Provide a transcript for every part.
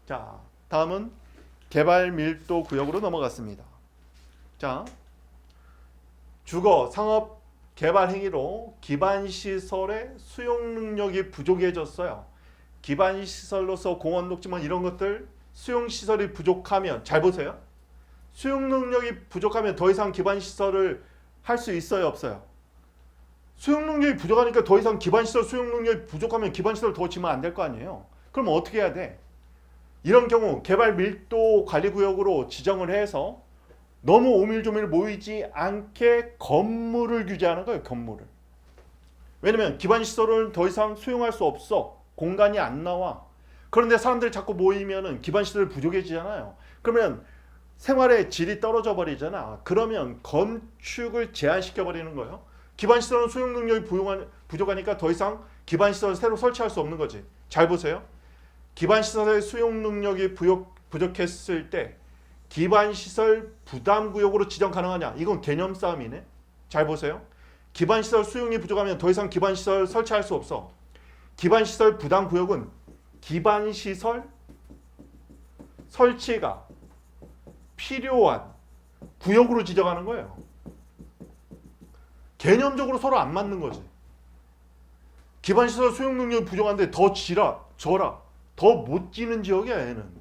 자, 다음은 개발 밀도 구역으로 넘어갔습니다. 자, 주거, 상업, 개발 행위로 기반 시설의 수용 능력이 부족해졌어요. 기반 시설로서 공원, 녹지만 이런 것들 수용 시설이 부족하면 잘 보세요. 수용 능력이 부족하면 더 이상 기반 시설을 할 수 있어요, 없어요? 수용 능력이 부족하니까 더 이상 기반 시설 수용 능력이 부족하면 기반 시설 더 지면 안 될 거 아니에요. 그럼 어떻게 해야 돼? 이런 경우 개발 밀도 관리 구역으로 지정을 해서 너무 오밀조밀 모이지 않게 건물을 규제하는 거예요. 건물을. 왜냐면 기반 시설을 더 이상 수용할 수 없어. 공간이 안 나와. 그런데 사람들이 자꾸 모이면은 기반 시설이 부족해지잖아요. 그러면 생활의 질이 떨어져 버리잖아. 그러면 건축을 제한시켜 버리는 거예요. 기반 시설은 수용 능력이 부족하니까 더 이상 기반 시설을 새로 설치할 수 없는 거지. 잘 보세요. 기반 시설의 수용 능력이 부족했을 때 기반 시설 부담 구역으로 지정 가능하냐? 이건 개념 싸움이네. 잘 보세요. 기반 시설 수용이 부족하면 더 이상 기반 시설 설치할 수 없어. 기반 시설 부담 구역은 기반 시설 설치가 필요한 구역으로 지정하는 거예요. 개념적으로 서로 안 맞는 거지. 기반 시설 수용 능력이 부족한데 더 지라 저라 더 못 지는 지역이야 얘는.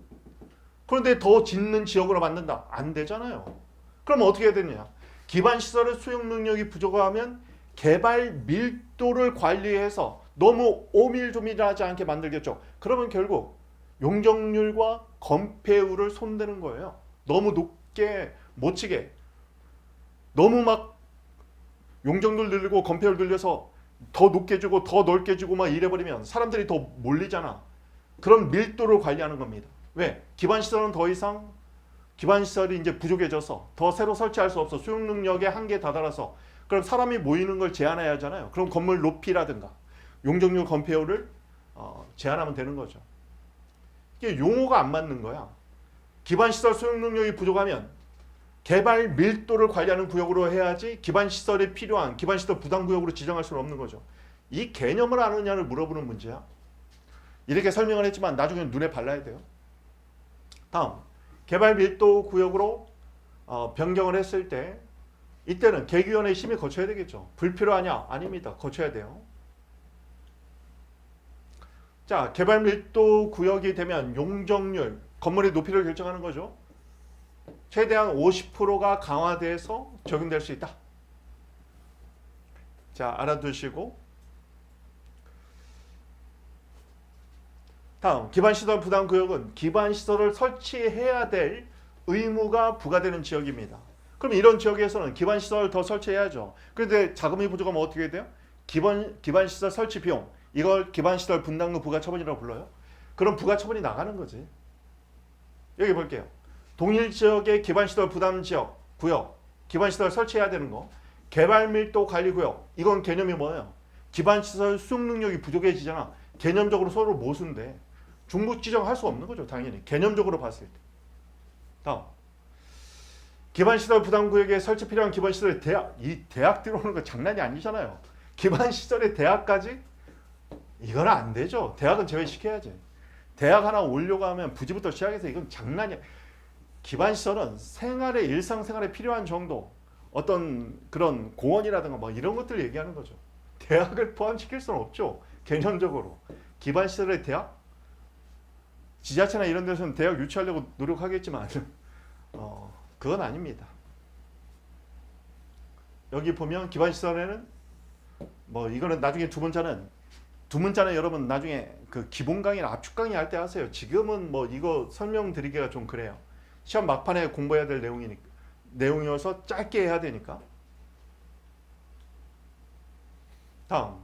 그런데 더 짓는 지역으로 만든다. 안 되잖아요. 그럼 어떻게 해야 되느냐. 기반 시설의 수용 능력이 부족하면 개발 밀도를 관리해서 너무 오밀조밀하지 않게 만들겠죠. 그러면 결국 용적률과 건폐율을 손대는 거예요. 너무 높게 못 치게. 너무 막 용적률 늘리고 건폐율 늘려서 더 높게 주고 더 넓게 주고 막 이래버리면 사람들이 더 몰리잖아. 그런 밀도를 관리하는 겁니다. 왜? 기반 시설은 더 이상 기반 시설이 이제 부족해져서 더 새로 설치할 수 없어. 수용 능력의 한계에 다다라서. 그럼 사람이 모이는 걸 제한해야 하잖아요. 그럼 건물 높이라든가 용적률 건폐율을 제한하면 되는 거죠. 이게 용어가 안 맞는 거야. 기반 시설 수용 능력이 부족하면 개발 밀도를 관리하는 구역으로 해야지 기반 시설이 필요한 기반 시설 부담 구역으로 지정할 수는 없는 거죠. 이 개념을 아느냐를 물어보는 문제야. 이렇게 설명을 했지만 나중에 눈에 발라야 돼요. 다음, 개발 밀도 구역으로 변경을 했을 때 이때는 계획위원회 심의 거쳐야 되겠죠. 불필요하냐? 아닙니다. 거쳐야 돼요. 자, 개발 밀도 구역이 되면 용적률, 건물의 높이를 결정하는 거죠. 최대한 50%가 강화돼서 적용될 수 있다. 자, 알아두시고 다음, 기반시설 부담구역은 기반시설을 설치해야 될 의무가 부과되는 지역입니다. 그럼 이런 지역에서는 기반시설을 더 설치해야죠. 그런데 자금이 부족하면 어떻게 돼요? 기반시설 설치 비용, 이걸 기반시설 분담금 부가처분이라고 불러요. 그럼 부가처분이 나가는 거지. 여기 볼게요. 동일 지역의 기반시설 부담 지역, 구역, 기반시설 설치해야 되는 거, 개발밀도 관리구역, 이건 개념이 뭐예요? 기반시설 수용 능력이 부족해지잖아. 개념적으로 서로 모순돼. 중복 지정할 수 없는 거죠. 당연히. 개념적으로 봤을 때. 다음. 기반시설 부담구역에 설치 필요한 기반시설의 대학. 이 대학 들어오는 거 장난이 아니잖아요. 기반시설의 대학까지? 이건 안 되죠. 대학은 제외시켜야지. 대학 하나 오려고 하면 부지부터 시작해서 이건 장난이야. 기반시설은 생활에 일상생활에 필요한 정도 어떤 그런 공원이라든가 뭐 이런 것들을 얘기하는 거죠. 대학을 포함시킬 수는 없죠. 개념적으로. 기반시설의 대학? 지자체나 이런 데서는 대학 유치하려고 노력하겠지만 그건 아닙니다. 여기 보면 기반시설에는 뭐 이거는 나중에 두 문자는 여러분 나중에 그 기본 강의나 압축 강의 할 때 하세요. 지금은 뭐 이거 설명드리기가 좀 그래요. 시험 막판에 공부해야 될 내용이어서 짧게 해야 되니까. 다음,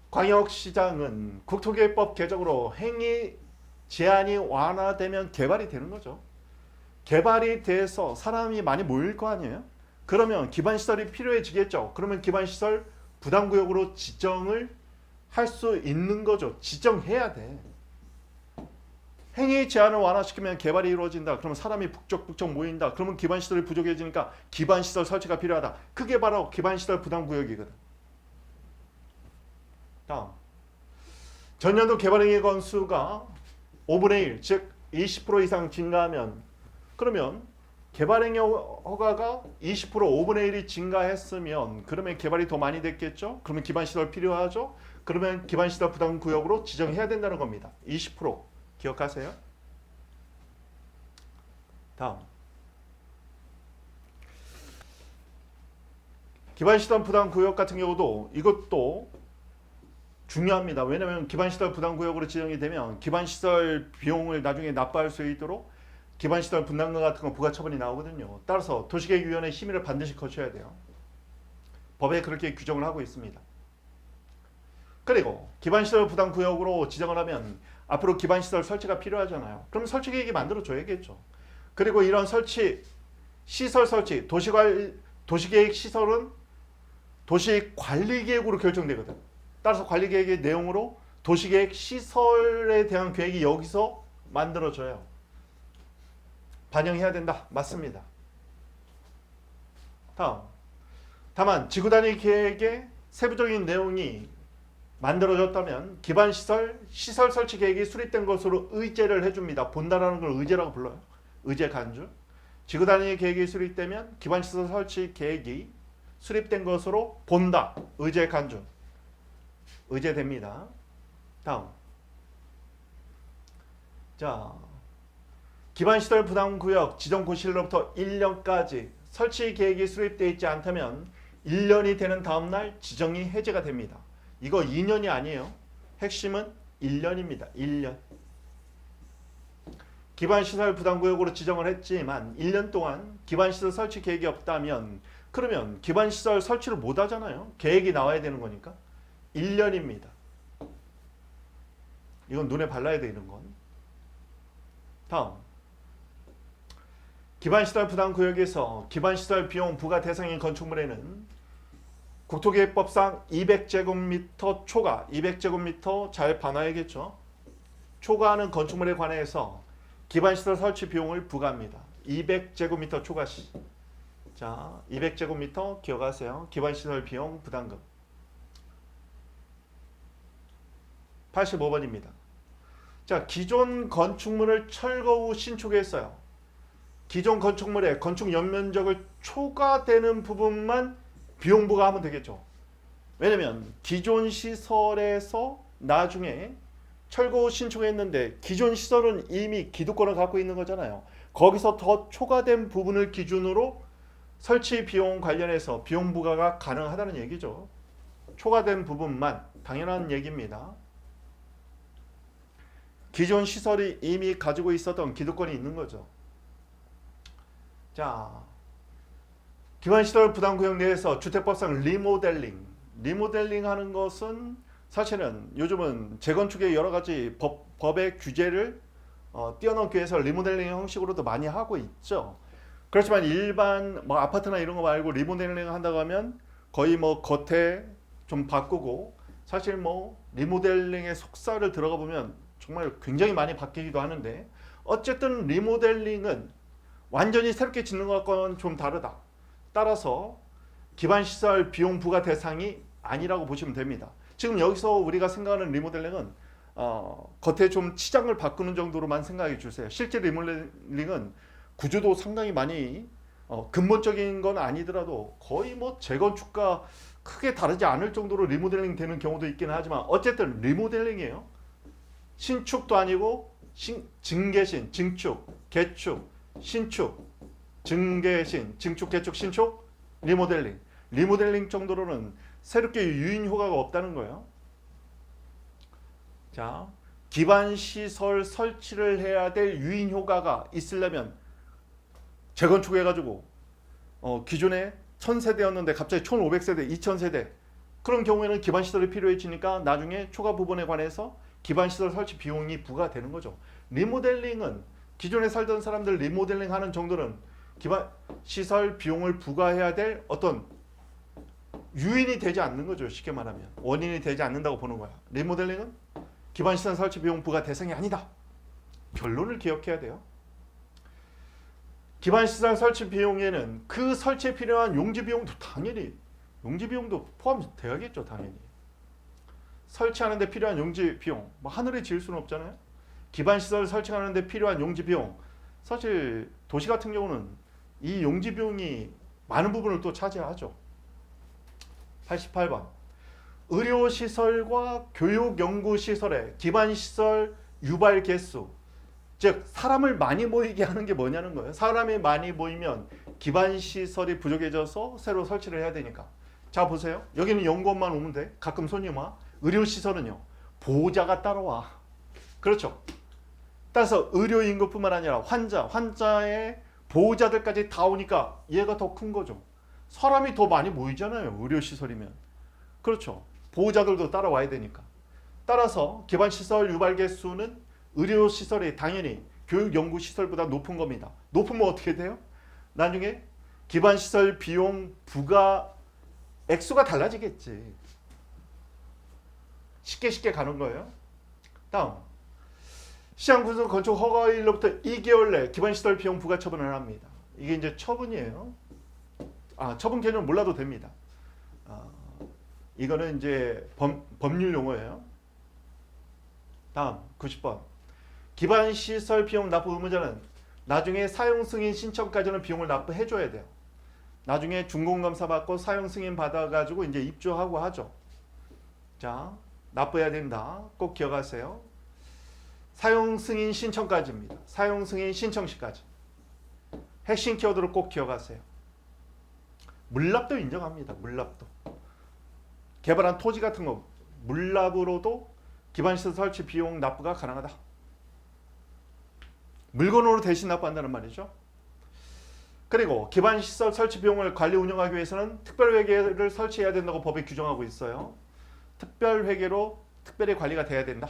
광역시장은 국토개혁법 개정으로 행위 제한이 완화되면 개발이 되는 거죠. 개발이 돼서 사람이 많이 모일 거 아니에요? 그러면 기반시설이 필요해지겠죠. 그러면 기반시설 부담구역으로 지정을 할 수 있는 거죠. 지정해야 돼. 행위 제한을 완화시키면 개발이 이루어진다. 그러면 사람이 북적북적 모인다. 그러면 기반시설이 부족해지니까 기반시설 설치가 필요하다. 그게 바로 기반시설 부담구역이거든. 다음, 전년도 개발행위 건수가 5분의 1, 즉 20% 이상 증가하면 그러면 개발행위 허가가 20% 5분의 1이 증가했으면 그러면 개발이 더 많이 됐겠죠? 그러면 기반시설 필요하죠? 그러면 기반시설 부담구역으로 지정해야 된다는 겁니다. 20% 기억하세요? 다음 기반시설 부담구역 같은 경우도 이것도 중요합니다. 왜냐하면 기반시설 부담구역으로 지정이 되면 기반시설 비용을 나중에 납부할 수 있도록 기반시설 분담금 같은 거 부가처분이 나오거든요. 따라서 도시계획위원회 심의를 반드시 거쳐야 돼요. 법에 그렇게 규정을 하고 있습니다. 그리고 기반시설 부담구역으로 지정을 하면 앞으로 기반시설 설치가 필요하잖아요. 그럼 설치계획이 만들어줘야겠죠. 그리고 이런 시설 설치, 도시계획 시설은 도시관리계획으로 결정되거든. 따라서 관리계획의 내용으로 도시계획 시설에 대한 계획이 여기서 만들어져요. 반영해야 된다. 맞습니다. 다음. 다만 지구단위 계획의 세부적인 내용이 만들어졌다면 기반시설, 시설 설치 계획이 수립된 것으로 의제를 해줍니다. 본다라는 걸 의제라고 불러요. 의제 간주. 지구단위 계획이 수립되면 기반시설 설치 계획이 수립된 것으로 본다. 의제 간주. 의제됩니다. 다음. 자, 기반시설 부담구역 지정 고시일로부터 1년까지 설치 계획이 수립되어 있지 않다면 1년이 되는 다음날 지정이 해제가 됩니다. 이거 2년이 아니에요. 핵심은 1년입니다. 1년. 기반시설 부담구역으로 지정을 했지만 1년 동안 기반시설 설치 계획이 없다면 그러면 기반시설 설치를 못 하잖아요. 계획이 나와야 되는 거니까. 1년입니다. 이건 눈에 발라야 되는 건. 다음. 기반시설 부담구역에서 기반시설 비용 부과 대상인 건축물에는 국토계획법상 200제곱미터 초과, 200제곱미터 잘 봐놔야겠죠. 초과하는 건축물에 관해서 기반시설 설치 비용을 부과합니다. 200제곱미터 초과시. 자, 200제곱미터 기억하세요. 기반시설 비용 부담금. 85번입니다. 자, 기존 건축물을 철거 후 신축했어요. 기존 건축물의 건축 연면적을 초과되는 부분만 비용 부과하면 되겠죠. 왜냐면 기존 시설에서 나중에 철거 후 신축했는데 기존 시설은 이미 기득권을 갖고 있는 거잖아요. 거기서 더 초과된 부분을 기준으로 설치 비용 관련해서 비용 부과가 가능하다는 얘기죠. 초과된 부분만 당연한 얘기입니다. 기존 시설이 이미 가지고 있었던 기득권이 있는 거죠. 자, 기반시설 부담구역 내에서 주택법상 리모델링 하는 것은 사실은 요즘은 재건축의 여러 가지 법의 규제를 뛰어넘기 위해서 리모델링 형식으로도 많이 하고 있죠. 그렇지만 일반 뭐 아파트나 이런 거 말고 리모델링 한다고 하면 거의 뭐 겉에 좀 바꾸고 사실 뭐 리모델링의 속살을 들어가 보면 정말 굉장히 많이 바뀌기도 하는데 어쨌든 리모델링은 완전히 새롭게 짓는 것과는 좀 다르다. 따라서 기반시설 비용 부과 대상이 아니라고 보시면 됩니다. 지금 여기서 우리가 생각하는 리모델링은 겉에 좀 치장을 바꾸는 정도로만 생각해 주세요. 실제 리모델링은 구조도 상당히 많이 근본적인 건 아니더라도 거의 뭐 재건축과 크게 다르지 않을 정도로 리모델링 되는 경우도 있기는 하지만 어쨌든 리모델링이에요. 신축도 아니고 증개신, 증축, 개축, 신축, 증개신, 증축, 개축, 신축, 리모델링. 리모델링 정도로는 새롭게 유인 효과가 없다는 거예요. 자, 기반 시설 설치를 해야 될 유인 효과가 있으려면 재건축해가지고 기존에 1000세대였는데 갑자기 1500세대, 2000세대 그런 경우에는 기반 시설이 필요해지니까 나중에 초과 부분에 관해서 기반 시설 설치 비용이 부과되는 거죠. 리모델링은 기존에 살던 사람들 리모델링 하는 정도는 기반 시설 비용을 부과해야 될 어떤 유인이 되지 않는 거죠. 쉽게 말하면 원인이 되지 않는다고 보는 거야. 리모델링은 기반 시설 설치 비용 부과 대상이 아니다. 결론을 기억해야 돼요. 기반 시설 설치 비용에는 그 설치에 필요한 용지 비용도 당연히 용지 비용도 포함되어야겠죠. 당연히 설치하는 데 필요한 용지 비용 뭐 하늘에 지을 수는 없잖아요. 기반 시설 설치하는 데 필요한 용지 비용. 사실 도시 같은 경우는 이 용지 비용이 많은 부분을 또 차지하죠. 88번. 의료 시설과 교육 연구 시설의 기반 시설 유발 개수. 즉 사람을 많이 모이게 하는 게 뭐냐는 거예요. 사람이 많이 모이면 기반 시설이 부족해져서 새로 설치를 해야 되니까. 자 보세요. 여기는 연구원만 오면 돼. 가끔 손님 와. 의료 시설은요. 보호자가 따라와. 그렇죠. 따라서 의료 인구뿐만 아니라 환자의 보호자들까지 다 오니까 얘가 더 큰 거죠. 사람이 더 많이 모이잖아요. 의료 시설이면. 그렇죠. 보호자들도 따라와야 되니까. 따라서 기반 시설 유발 개수는 의료 시설이 당연히 교육 연구 시설보다 높은 겁니다. 높으면 어떻게 돼요? 나중에 기반 시설 비용 부가 액수가 달라지겠지. 쉽게 가는 거예요. 다음. 시장 분석 건축 허가일로부터 2개월 내 기반 시설 비용 부과 처분을 합니다. 이게 이제 처분이에요. 처분 개념 몰라도 됩니다. 이거는 이제 법률 용어예요. 다음 90번. 기반 시설 비용 납부 의무자는 나중에 사용 승인 신청까지는 비용을 납부해 줘야 돼요. 나중에 준공검사 받고 사용 승인 받아가지고 이제 입주하고 하죠. 자, 납부해야 된다. 꼭 기억하세요. 사용 승인 신청까지입니다. 사용 승인 신청 시까지. 핵심 키워드를 꼭 기억하세요. 물납도 인정합니다. 물납도. 개발한 토지 같은 거 물납으로도 기반시설 설치 비용 납부가 가능하다. 물건으로 대신 납부한다는 말이죠. 그리고 기반시설 설치 비용을 관리 운영하기 위해서는 특별회계를 설치해야 된다고 법이 규정하고 있어요. 특별회계로 특별히 관리가 돼야 된다.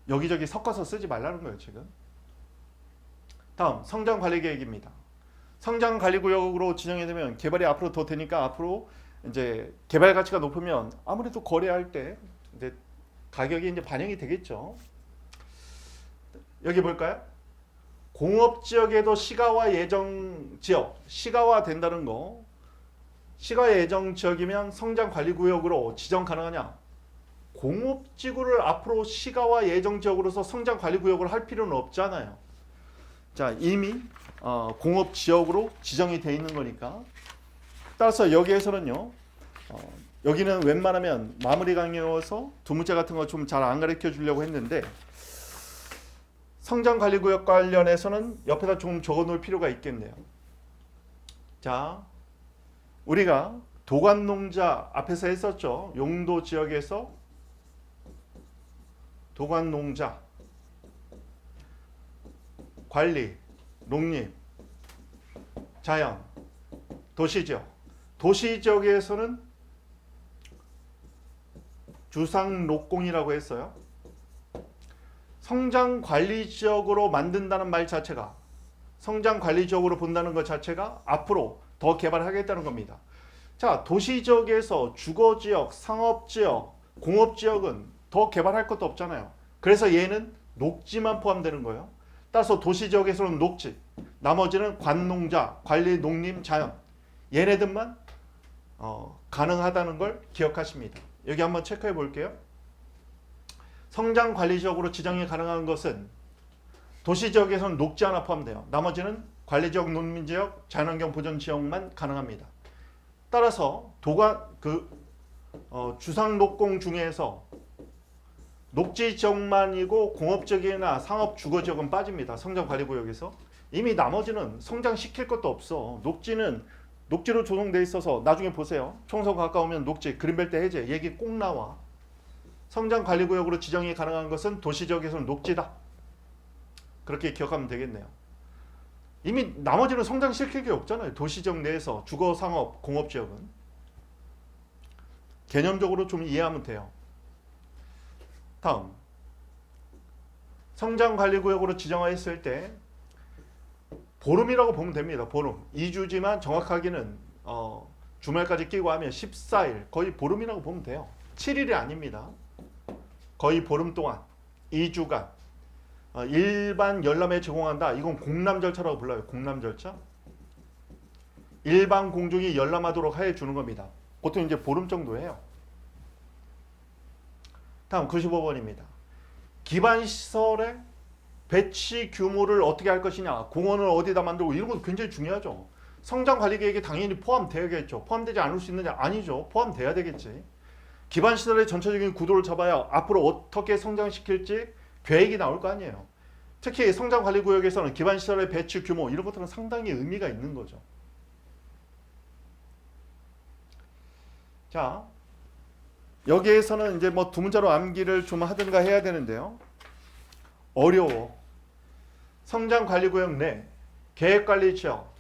여기저기 섞어서 쓰지 말라는 거예요 지금. 다음 성장관리계획입니다. 성장관리구역으로 지정이 되면 개발이 앞으로 더 되니까 앞으로 이제 개발 가치가 높으면 아무래도 거래할 때 이제 가격이 이제 반영이 되겠죠. 여기 볼까요? 공업지역에도 시가와 예정지역, 시가화 된다는 거. 시가 예정지역이면 성장관리구역으로 지정 가능하냐? 공업지구를 앞으로 시가와 예정지역으로서 성장관리구역을 할 필요는 없잖아요. 자, 이미 공업지역으로 지정이 돼 있는 거니까. 따라서 여기에서는요. 여기는 웬만하면 마무리 강의여서 두 문제 같은 거 좀 잘 안 가르쳐 주려고 했는데 성장관리구역 관련해서는 옆에다 좀 적어놓을 필요가 있겠네요. 자, 우리가 도관농자 앞에서 했었죠. 용도 지역에서 도관농자, 관리, 농림, 자연, 도시지역. 도시지역에서는 주상록공이라고 했어요. 성장관리지역으로 만든다는 말 자체가, 성장관리지역으로 본다는 것 자체가 앞으로 더 개발하겠다는 겁니다. 자, 도시지역에서 주거지역, 상업지역, 공업지역은 더 개발할 것도 없잖아요. 그래서 얘는 녹지만 포함되는 거예요. 따라서 도시지역에서는 녹지, 나머지는 관농자, 관리, 농림, 자연, 얘네들만 가능하다는 걸 기억하십니다. 여기 한번 체크해 볼게요. 성장관리지역으로 지정이 가능한 것은 도시지역에서는 녹지 하나 포함돼요. 나머지는 관리지역, 농민지역, 자연환경 보전지역만 가능합니다. 따라서 주상녹공 중에서 녹지지역만이고 공업지역이나 상업 주거지역은 빠집니다. 성장관리구역에서. 이미 나머지는 성장시킬 것도 없어. 녹지로 조성돼 있어서 나중에 보세요. 총선 가까우면 녹지, 그린벨트 해제 얘기 꼭 나와. 성장관리구역으로 지정이 가능한 것은 도시지역에서는 녹지다. 그렇게 기억하면 되겠네요. 이미 나머지는 성장시킬 게 없잖아요. 도시지역 내에서 주거, 상업, 공업지역은. 개념적으로 좀 이해하면 돼요. 다음, 성장관리구역으로 지정했을 때 보름이라고 보면 됩니다. 보름. 2주지만 정확하게는 주말까지 끼고 하면 14일, 거의 보름이라고 보면 돼요. 7일이 아닙니다. 거의 보름 동안 2주간 일반 열람에 제공한다. 이건 공람 절차라고 불러요. 공람 절차. 일반 공중이 열람하도록 해주는 겁니다. 보통 이제 보름 정도 해요. 다음 95번입니다. 기반 시설의 배치 규모를 어떻게 할 것이냐, 공원을 어디다 만들고 이런 것도 굉장히 중요하죠. 성장 관리 계획에 당연히 포함되어야겠죠. 포함되지 않을 수 있느냐? 아니죠. 포함돼야 되겠지. 기반 시설의 전체적인 구도를 잡아야 앞으로 어떻게 성장시킬지 계획이 나올 거 아니에요. 특히 성장 관리 구역에서는 기반 시설의 배치 규모 이런 것들은 상당히 의미가 있는 거죠. 자, 여기에서는 이제 뭐 두 문자로 암기를 좀 하든가 해야 되는데요. 어려워. 성장 관리 구역 내 계획 관리 지역.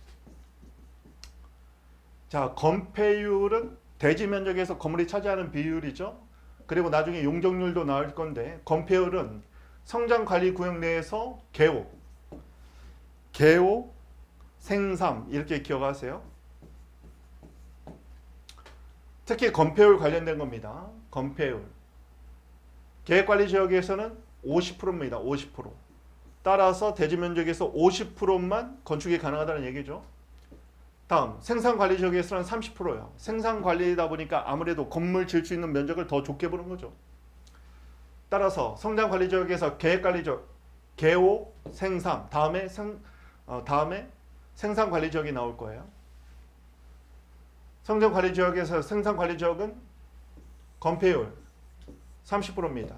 자, 건폐율은 대지 면적에서 건물이 차지하는 비율이죠. 그리고 나중에 용적률도 나올 건데, 건폐율은 성장 관리 구역 내에서 개호, 생삼 이렇게 기억하세요. 특히 건폐율 관련된 겁니다. 건폐율. 계획관리 지역에서는 50%입니다. 50%. 따라서 대지 면적에서 50%만 건축이 가능하다는 얘기죠. 다음, 생산관리 지역에서는 30%예요. 생산관리다 보니까 아무래도 건물 질 수 있는 면적을 더 좁게 보는 거죠. 따라서 성장관리 지역에서 계획관리 지역, 개호, 생산, 다음에 생산관리 지역이 나올 거예요. 성장관리 지역에서 생산관리 지역은 건폐율 30%입니다.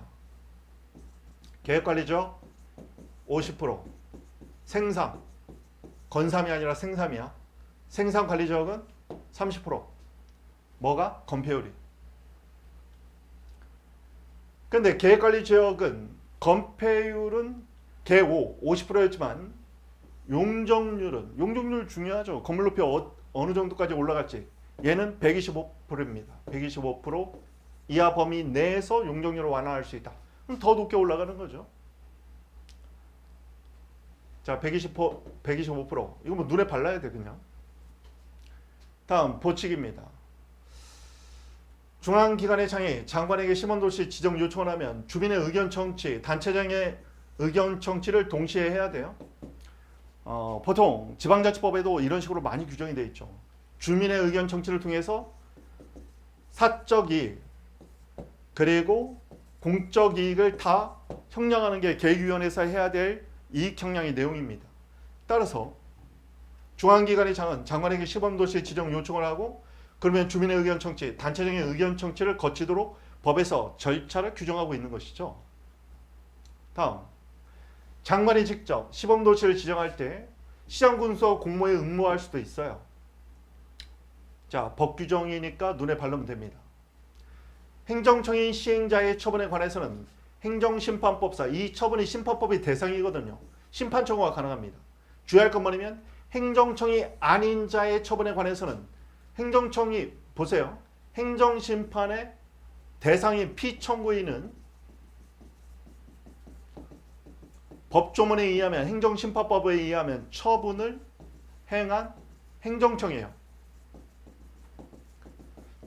계획관리 지역 50%, 생산, 건삼이 아니라 생삼이야. 생산관리 지역은 30%. 뭐가? 건폐율이. 근데 계획관리 지역은 건폐율은 개호 50%였지만 용적률 중요하죠. 건물 높이 어느 정도까지 올라갈지. 얘는 125%입니다. 125% 이하 범위 내에서 용적률을 완화할 수 있다. 그럼 더 높게 올라가는 거죠. 자, 125%. 이거 뭐 눈에 발라야 돼 그냥. 다음 보칙입니다. 중앙기관의 장이 장관에게 시범도시 지정 요청을 하면 주민의 의견 청취, 단체장의 의견 청취를 동시에 해야 돼요. 보통 지방자치법에도 이런 식으로 많이 규정이 되어 있죠. 주민의 의견 청취를 통해서 사적 이익 그리고 공적 이익을 다 형량하는 게 계획위원회에서 해야 될 이익 형량의 내용입니다. 따라서 중앙기관의 장은 장관에게 시범도시 지정 요청을 하고 그러면 주민의 의견 청취, 단체장의 의견 청취를 거치도록 법에서 절차를 규정하고 있는 것이죠. 다음, 장관이 직접 시범도시를 지정할 때 시장군수 공모에 응모할 수도 있어요. 자, 법 규정이니까 눈에 바르면 됩니다. 행정청인 시행자의 처분에 관해서는 행정심판법상 이 처분이 심판법의 대상이거든요. 심판 청구가 가능합니다. 주의할 건 뭐냐면 행정청이 아닌 자의 처분에 관해서는 행정청이 보세요. 행정심판의 대상인 피청구인은 법조문에 의하면 행정심판법에 의하면 처분을 행한 행정청이에요.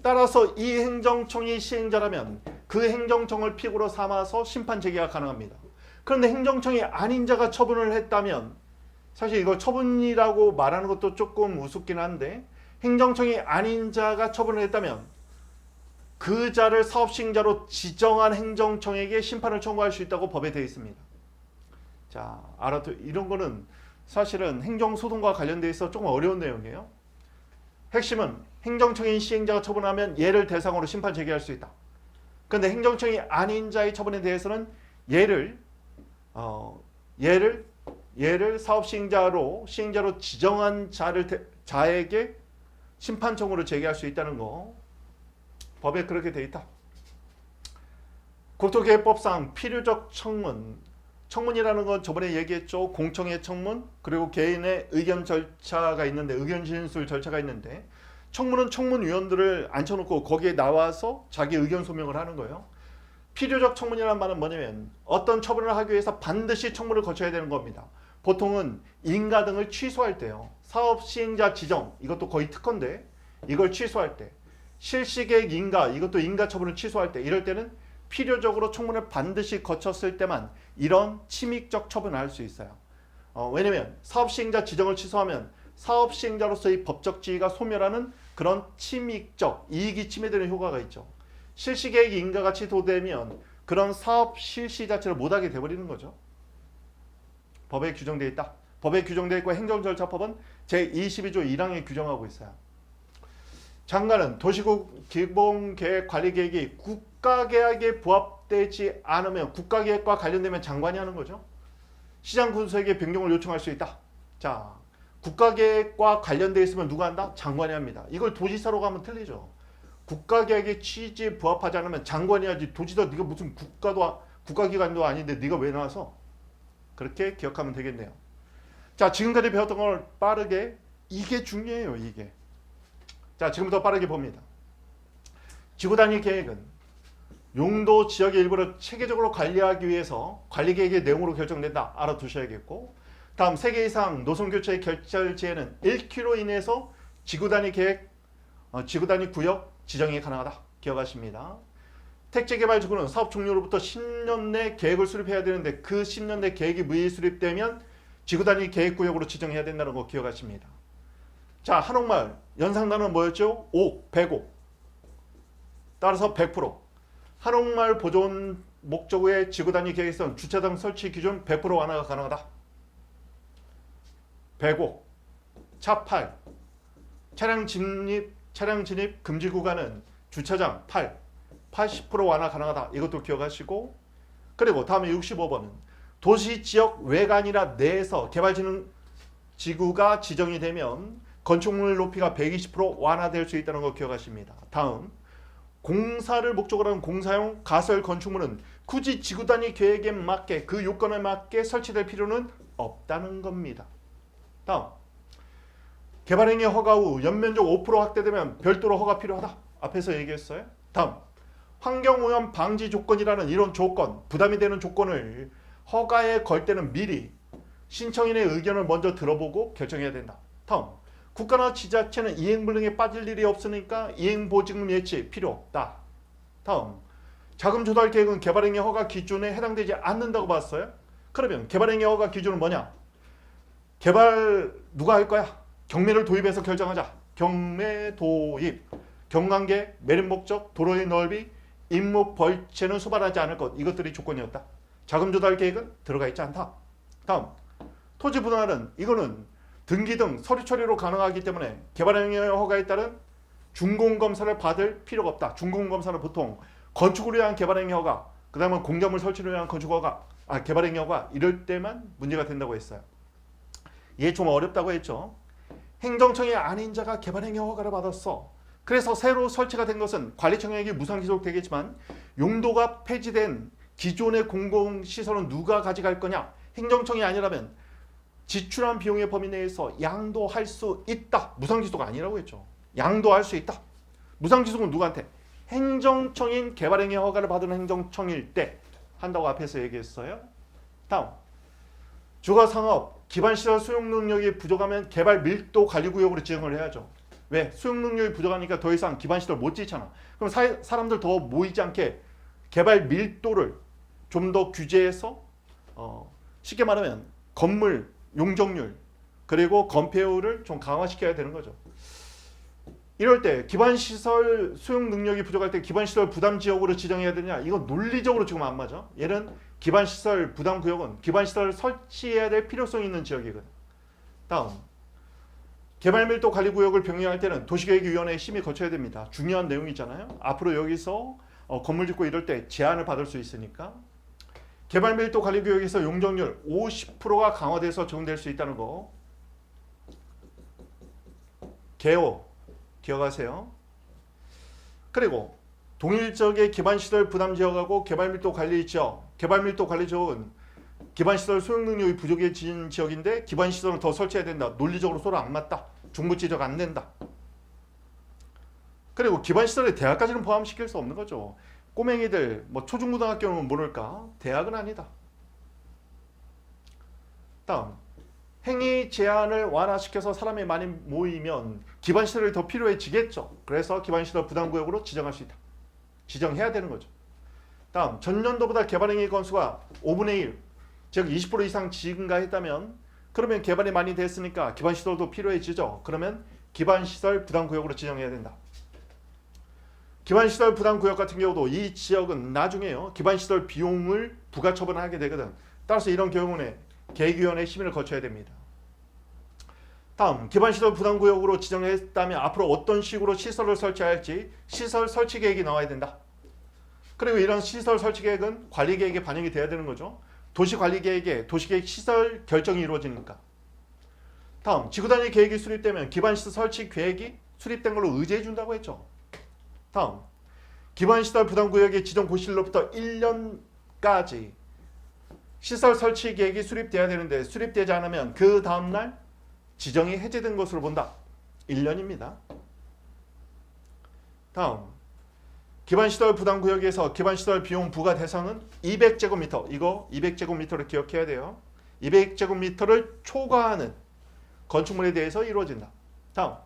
따라서 이 행정청이 시행자라면 그 행정청을 피고로 삼아서 심판 제기가 가능합니다. 그런데 행정청이 아닌 자가 처분을 했다면 사실 이걸 처분이라고 말하는 것도 조금 우습긴 한데 행정청이 아닌 자가 처분을 했다면 그 자를 사업시행자로 지정한 행정청에게 심판을 청구할 수 있다고 법에 되어 있습니다. 자, 이런 거는 사실은 행정소송과 관련돼 있어 조금 어려운 내용이에요. 핵심은 행정청인 시행자가 처분하면 얘를 대상으로 심판 제기할 수 있다. 그런데 행정청이 아닌 자의 처분에 대해서는 얘를 사업시행자로 지정한 자에게 심판 청구를 제기할 수 있다는 거 법에 그렇게 돼 있다. 국토계획법상 필요적 청문이라는 건 저번에 얘기했죠. 공청회 청문 그리고 개인의 의견 절차가 있는데 의견 진술 절차가 있는데 청문은 청문위원들을 앉혀놓고 거기에 나와서 자기 의견 소명을 하는 거예요. 필요적 청문이라는 말은 뭐냐면 어떤 처분을 하기 위해서 반드시 청문을 거쳐야 되는 겁니다. 보통은 인가 등을 취소할 때요. 사업 시행자 지정 이것도 거의 특허인데 이걸 취소할 때 실시계획 인가 이것도 인가 처분을 취소할 때 이럴 때는 필요적으로 청문을 반드시 거쳤을 때만 이런 침익적 처분을 할 수 있어요. 왜냐면 사업 시행자 지정을 취소하면 사업 시행자로서의 법적 지위가 소멸하는 그런 침익적 이익이 침해되는 효과가 있죠. 실시계획 인가가 취소되면 그런 사업 실시 자체를 못하게 돼버리는 거죠. 법에 규정되어 있다. 법에 규정되어 있고 행정절차법은 제22조 1항에 규정하고 있어요. 장관은 도시국 기본계획관리계획이 국가계획에 부합되지 않으면 국가계획과 관련되면 장관이 하는 거죠. 시장군수에게 변경을 요청할 수 있다. 자, 국가계획과 관련되어 있으면 누가 한다? 장관이 합니다. 이걸 도지사로 가면 틀리죠. 국가계획의 취지에 부합하지 않으면 장관이 하지. 도지사 네가 무슨 국가기관도 아닌데 네가 왜 나와서? 그렇게 기억하면 되겠네요. 자, 지금까지 배웠던 걸 빠르게, 이게 중요해요. 이게. 자, 지금부터 빠르게 봅니다. 지구단위 계획은 용도 지역의 일부를 체계적으로 관리하기 위해서 관리계획의 내용으로 결정된다. 알아두셔야겠고, 다음 세개 이상 노선교체의 결절지에는 1km 이내에서 지구단위 계획, 지구단위 구역 지정이 가능하다. 기억하십니다. 택지개발지구는 사업 종료로부터 10년 내 계획을 수립해야 되는데 그 10년 내 계획이 무의 수립되면 지구단위 계획구역으로 지정해야 된다는 거 기억하십니다. 자, 한옥마을 연상단은 뭐였죠? 5, 105. 따라서 100%. 한옥마을 보존 목적의 지구단위 계획에서는 주차장 설치 기준 100% 완화가 가능하다. 105. 차 8. 차량 진입 금지 구간은 주차장 8. 80% 완화 가능하다. 이것도 기억하시고, 그리고 다음에 65번은 도시지역 외관이나 내에서 개발지구가 지정이 되면 건축물 높이가 120% 완화될 수 있다는 거 기억하십니다. 다음, 공사를 목적으로 하는 공사용 가설 건축물은 굳이 지구단위 계획에 맞게 그 요건에 맞게 설치될 필요는 없다는 겁니다. 다음, 개발행위 허가 후 연면적 5% 확대되면 별도로 허가 필요하다. 앞에서 얘기했어요. 다음, 환경오염 방지 조건이라는 이런 조건, 부담이 되는 조건을 허가에 걸 때는 미리 신청인의 의견을 먼저 들어보고 결정해야 된다. 다음, 국가나 지자체는 이행불능에 빠질 일이 없으니까 이행보증금 예치 필요 없다. 다음, 자금 조달 계획은 개발행위 허가 기준에 해당되지 않는다고 봤어요. 그러면 개발행위 허가 기준은 뭐냐? 개발 누가 할 거야? 경매를 도입해서 결정하자. 경매 도입, 경관계, 매립 목적, 도로의 넓이, 임무 벌채는 수반하지 않을 것. 이것들이 조건이었다. 자금 조달 계획은 들어가 있지 않다. 다음, 토지 분할은 이거는 등기 등 서류 처리로 가능하기 때문에 개발행위 허가에 따른 준공검사를 받을 필요가 없다. 준공검사는 보통 건축을 위한 개발행위 허가, 그 다음에 공작물 설치를 위한 건축 허가, 개발행위 허가 이럴 때만 문제가 된다고 했어요. 이게 좀 어렵다고 했죠. 행정청의 아닌 자가 개발행위 허가를 받았어. 그래서 새로 설치가 된 것은 관리청에게 무상기속되겠지만 용도가 폐지된 기존의 공공시설은 누가 가져갈 거냐? 행정청이 아니라면 지출한 비용의 범위 내에서 양도할 수 있다. 무상지속가 아니라고 했죠. 양도할 수 있다. 무상지속은 누구한테? 행정청인 개발행위 허가를 받은 행정청일 때 한다고 앞에서 얘기했어요. 다음, 주거상업 기반시설 수용 능력이 부족하면 개발 밀도 관리구역으로 지정을 해야죠. 왜? 수용 능력이 부족하니까 더 이상 기반시설 못 짓잖아. 그럼 사람들 더 모이지 않게 개발 밀도를 좀 더 규제해서 쉽게 말하면 건물 용적률 그리고 건폐율을 좀 강화시켜야 되는 거죠. 이럴 때 기반시설 수용 능력이 부족할 때 기반시설 부담지역으로 지정해야 되냐? 이건 논리적으로 지금 안 맞아. 얘는 기반시설 부담구역은 기반시설을 설치해야 될 필요성이 있는 지역이거든. 다음, 개발밀도 관리구역을 변경할 때는 도시계획위원회의 심의 거쳐야 됩니다. 중요한 내용이잖아요. 앞으로 여기서 건물 짓고 이럴 때 제한을 받을 수 있으니까 개발밀도 관리구역에서 용적률 50%가 강화돼서 적용될 수 있다는 거 개호 기억하세요. 그리고 동일적의 기반시설 부담지역하고 개발밀도 관리지역, 개발밀도 관리지역은 기반시설 소용 능력이 부족해진 지역인데 기반시설을 더 설치해야 된다. 논리적으로 서로 안 맞다. 중부지적 안 된다. 그리고 기반시설에 대학까지는 포함시킬 수 없는 거죠. 꼬맹이들 뭐 초중고등학교는 모를까? 대학은 아니다. 다음, 행위 제한을 완화시켜서 사람이 많이 모이면 기반시설이 더 필요해지겠죠. 그래서 기반시설 부담구역으로 지정할 수 있다. 지정해야 되는 거죠. 다음, 전년도보다 개발행위 건수가 5분의 1, 즉 20% 이상 증가했다면 그러면 개발이 많이 됐으니까 기반시설도 필요해지죠. 그러면 기반시설 부담구역으로 지정해야 된다. 기반시설 부담구역 같은 경우도 이 지역은 나중에요. 기반시설 비용을 부가 처분하게 되거든. 따라서 이런 경우는 계획위원회 심의를 거쳐야 됩니다. 다음, 기반시설 부담구역으로 지정했다면 앞으로 어떤 식으로 시설을 설치할지 시설 설치 계획이 나와야 된다. 그리고 이런 시설 설치 계획은 관리 계획에 반영이 돼야 되는 거죠. 도시 관리 계획에 도시계획 시설 결정이 이루어지니까. 다음, 지구단위 계획이 수립되면 기반시설 설치 계획이 수립된 걸로 의제해 준다고 했죠. 다음, 기반시설 부담구역의 지정 고시일로부터 1년까지 시설 설치 계획이 수립돼야 되는데 수립되지 않으면 그 다음날 지정이 해제된 것으로 본다. 1년입니다. 다음, 기반시설 부담구역에서 기반시설 비용 부과 대상은 200제곱미터, 이거 200제곱미터를 기억해야 돼요. 200제곱미터를 초과하는 건축물에 대해서 이루어진다. 다음,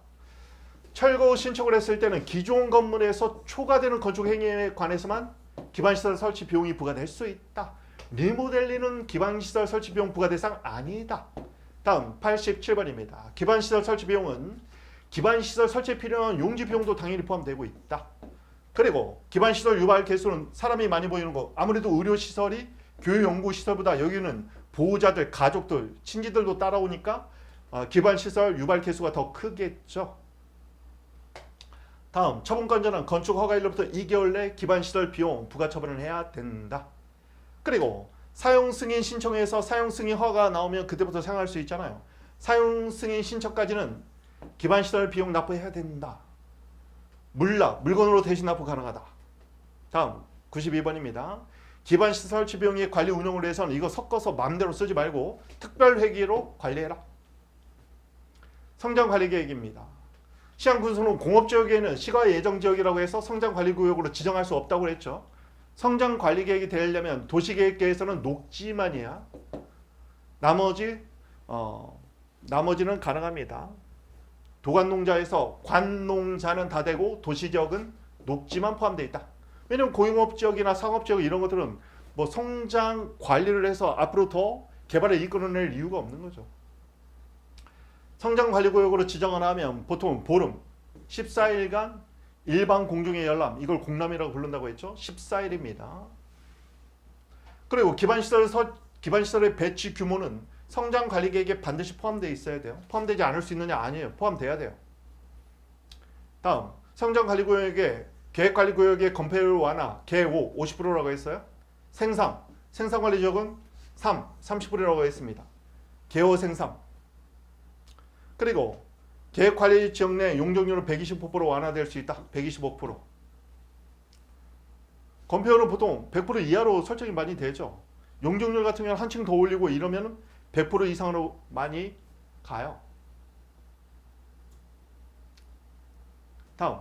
철거 신청을 했을 때는 기존 건물에서 초과되는 건축 행위에 관해서만 기반시설 설치 비용이 부과될 수 있다. 리모델링은 기반시설 설치 비용 부과 대상 아니다. 다음 87번입니다. 기반시설 설치 비용은 기반시설 설치에 필요한 용지 비용도 당연히 포함되고 있다. 그리고 기반시설 유발 개수는 사람이 많이 보이는 거, 아무래도 의료시설이 교육연구시설보다 여기는 보호자들, 가족들, 친지들도 따라오니까 기반시설 유발 개수가 더 크겠죠. 다음, 처분권자는 건축 허가일로부터 2개월 내 기반시설 비용 부과 처분을 해야 된다. 그리고 사용승인 신청에서 사용승인 허가가 나오면 그때부터 사용할 수 있잖아요. 사용승인 신청까지는 기반시설 비용 납부해야 된다. 물건으로 대신 납부 가능하다. 다음 92번입니다. 기반시설 설치 비용의 관리 운영을 위해서는 이거 섞어서 마음대로 쓰지 말고 특별회계로 관리해라. 성장관리계획입니다. 시장군수는 공업지역에는 시가 예정지역이라고 해서 성장관리구역으로 지정할 수 없다고 했죠. 성장관리계획이 되려면 도시계획계에서는 녹지만이야. 나머지는 가능합니다. 도관농자에서 관농자는 다 되고 도시지역은 녹지만 포함되어 있다. 왜냐면 공업지역이나 상업지역 이런 것들은 뭐 성장 관리를 해서 앞으로 더 개발을 이끌어낼 이유가 없는 거죠. 성장관리구역으로 지정을 하면 보통 보름 14일간 일반 공중의 열람, 이걸 공람이라고 부른다고 했죠. 14일입니다. 그리고 기반시설의 배치 규모는 성장관리계획에 반드시 포함되어 있어야 돼요. 포함되지 않을 수 있느냐? 아니에요. 포함돼야 돼요. 다음, 성장관리구역의 계획관리구역의 건폐율 완화, 개5, 50%라고 했어요. 생산관리지역은 30%라고 했습니다. 개5 생산. 그리고 계획관리지역 내 용적률은 125% 완화될 수 있다. 125%. 건폐율은 보통 100% 이하로 설정이 많이 되죠. 용적률 같은 경우는 한층 더 올리고 이러면 100% 이상으로 많이 가요. 다음,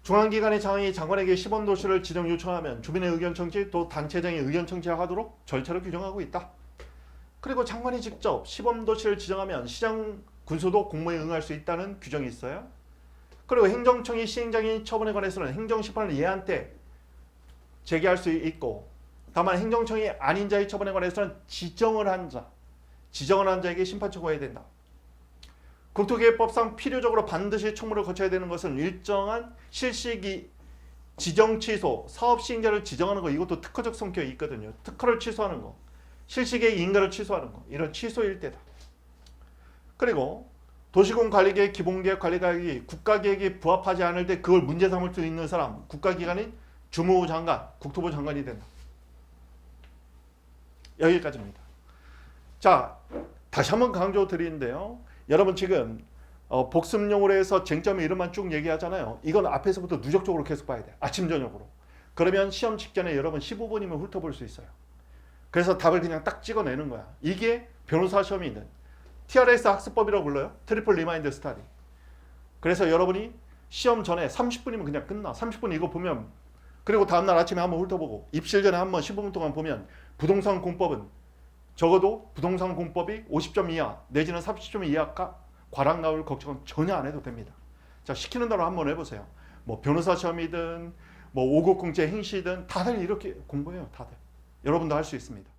중앙기관의 장이 장관에게 시범도시를 지정 요청하면 주민의 의견 청취 또 단체장의 의견 청취하도록 절차를 규정하고 있다. 그리고 장관이 직접 시범도시를 지정하면 시장 군수도 공모에 응할 수 있다는 규정이 있어요. 그리고 행정청이 시행장애 처분에 관해서는 행정심판을 예한 때 제기할 수 있고, 다만 행정청이 아닌 자의 처분에 관해서는 지정을 한 자에게 심판 청구해야 된다. 국토계획법상 필요적으로 반드시 청문을 거쳐야 되는 것은 일정한 실시기 지정 취소, 사업 시행자를 지정하는 거, 이것도 특허적 성격이 있거든요. 특허를 취소하는 거, 실시계획 인가를 취소하는 거, 이런 취소일 때다. 그리고 도시공관리계획, 기본계획, 관리계획이 국가계획에 부합하지 않을 때 그걸 문제 삼을 수 있는 사람, 국가기관인 주무부 장관, 국토부 장관이 된다. 여기까지입니다. 자, 다시 한번 강조 드리는데요. 여러분 지금 복습용으로 해서 쟁점의 이름만 쭉 얘기하잖아요. 이건 앞에서부터 누적적으로 계속 봐야 돼요. 아침 저녁으로. 그러면 시험 직전에 여러분 15분이면 훑어볼 수 있어요. 그래서 답을 그냥 딱 찍어내는 거야. 이게 변호사 시험이 있는 TRS 학습법이라고 불러요. 트리플 리마인드 스타디. 그래서 여러분이 시험 전에 30분이면 그냥 끝나. 30분 이거 보면, 그리고 다음날 아침에 한번 훑어보고 입실 전에 한번 15분 동안 보면 부동산 공법은 적어도 부동산 공법이 50점 이하 내지는 30점 이하가 과락 나올 걱정은 전혀 안 해도 됩니다. 자, 시키는 대로 한번 해보세요. 뭐 변호사 시험이든 뭐 5급 공채 행시든 다들 이렇게 공부해요. 다들. 여러분도 할 수 있습니다.